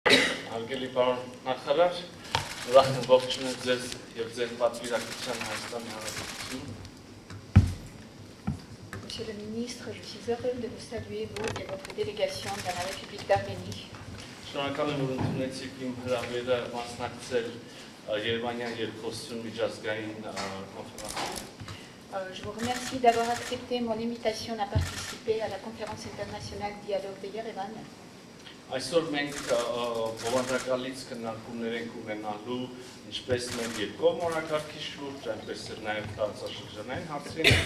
Հարգելի պարոն նախարար, ուրախ եմ ողջունել ձեզ եւ ձեր պատվիրակության Հայաստանի Հանրապետություն։ Monsieur le ministre, je suis heureux de vous saluer, vous et votre délégation dans la République d'Arménie. Շնորհակալ եմ, որ ընդունեցիք իմ հրավերը մասնակցել Երևանյան երկխոսություն միջազգային կոնֆերանսին։ Je vous remercie d'avoir accepté mon invitation à participer à la conférence internationale Dialogue de Yerevan. Այսօր մենք բովանդակալից քննարկումներ ենք ունենալու ինչպես մեր երկկողմ օրակարգի շուրջ, այնպես էլ նաև տարածաշրջանային հարցերին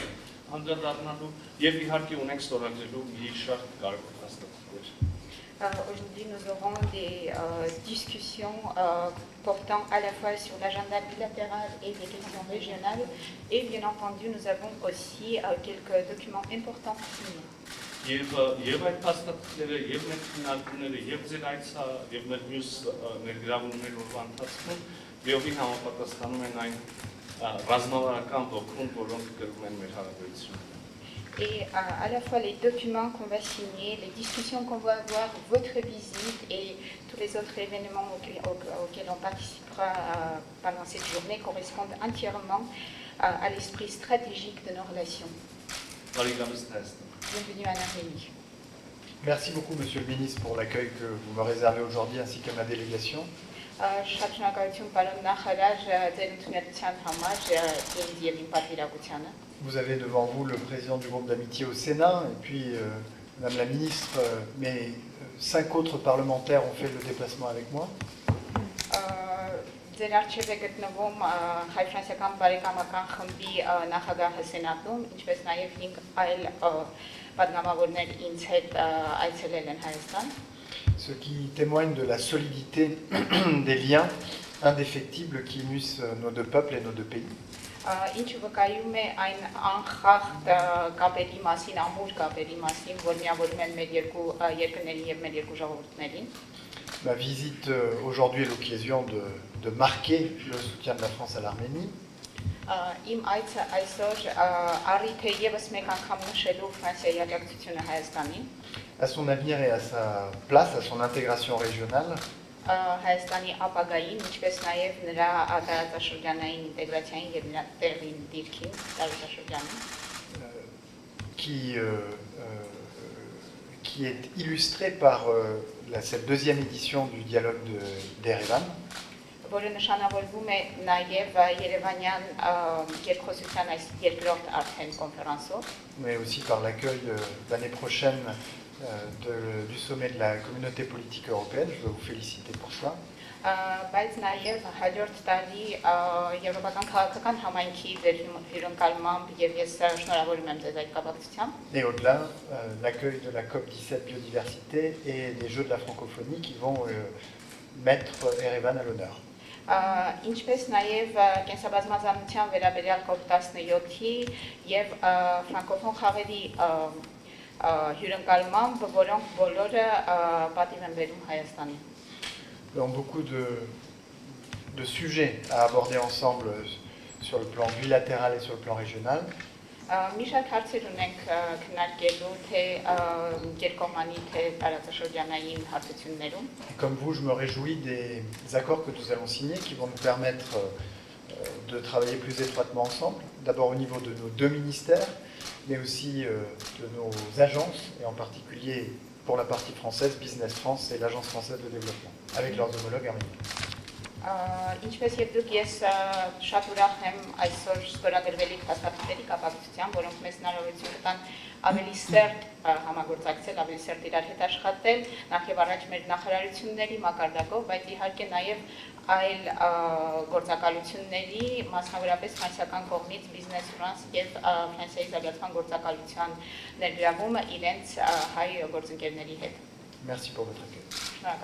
անդրադառնալու եւ իհարկե ունենք ստորագրելու մի շարք կարևոր հաստատություններ։ Aujourd'hui, nous aurons des discussions portant à la fois sur l'agenda bilatéral et des questions régionales. Et bien entendu, nous avons aussi quelques documents importants signés. Եվ այդ հաստատությունները, եւ մեր քննարկումները, եւ ձեր այցը, եւ մեր մյուս ներգրավումները օրվա ընթացքում լիովին համապատասխանում են այն ռազմավարական ոգուն, որոնք գրում են մեր հարաբերությունները։ Et à la fois les documents qu'on va signer, les discussions qu'on va avoir, votre visite et tous les autres événements auxquels on participera pendant cette journée correspondent entièrement à l'esprit stratégique de nos relations. Bienvenue en Arménie. Merci beaucoup, Monsieur le Ministre, pour l'accueil que vous me réservez aujourd'hui ainsi qu'à ma délégation. Vous avez devant vous le président du groupe d'amitié au Sénat et puis Madame la Ministre, mais 5 autres parlementaires ont fait le déplacement avec moi. Ce qui témoigne de la solidité des liens indéfectibles qui unissent nos deux peuples et nos deux pays. Ինչը վկայում է այն անխախտ կապերի մասին, ամուր կապերի մասին, որ միավորում են մեր երկու երկրներին եւ մեր երկու ժողովուրդներին։ Ma visite aujourd'hui est l'occasion de marquer le soutien de la France à l'Arménie. Իմ այցը այսօր առիթ է եւս մեկ անգամ նշելու Ֆրանսիայի աջակցությունը Հայաստանին։ À son avenir et à sa place, à son intégration régionale. Հայաստանի ապագային, ինչպես նաև նրա տարածաշրջանային ինտեգրացիային եւ նրա տեղին դիրքին տարածաշրջանում, qui est illustré par cette deuxième édition du dialogue d'Erevan. Որը նշանավորվում է նաև Երևանյան երկխոսության այս երկրորդ արդեն կոնֆերանսով, mais aussi par l'accueil l'année prochaine du sommet de la communauté politique européenne. Je veux vous féliciter pour ça. Բայց նաև հաջորդ տարի Եվրոպական քաղաքական համայնքի հյուրընկալմամբ եւ ես շնորհավորում եմ ձեզ այդ կապակցությամբ։ Et au-delà, l'accueil de la COP17 biodiversité et des Jeux de la francophonie qui vont mettre Erevan à l'honneur. Ինչպես նաև կենսաբազմազանության վերաբերյալ COP17-ի եւ ֆրանկոֆոն խաղերի հյուրընկալմամբ, որոնք բոլորը պատիվ են բերում Հայաստանին։ Nous avons beaucoup de sujets à aborder ensemble sur le plan bilatéral et sur le plan régional. Մի շարք հարցեր ունենք քննարկելու թե երկկողմանի թե տարածաշրջանային հարցություններում։ Comme vous, je me réjouis des accords que nous allons signer qui vont nous permettre de travailler plus étroitement ensemble, d'abord au niveau de nos deux ministères, mais aussi de nos agences, et en particulier pour la partie française, Business France et l'Agence française de développement, avec leurs homologues arméniens. Ինչպես եւ դուք ես շատ ուրախ եմ այսօր ստորագրվելիք հաստատությունների կապակցությամբ, որոնք մեզ հնարավորություն կտան ավելի սերտ համագործակցել, ավելի սերտ իրար հետ աշխատել, նախ եւ առաջ մեր նախարարությունների մակարդակով, բայց իհարկե նաեւ այլ գործակալությունների, մասնավորապես ֆրանսիական կողմից Business France եւ Ֆրանսիայի զարգացման գործակալության ներգրավումը իրենց հայ գործընկերների հետ։ Merci pour votre accueil.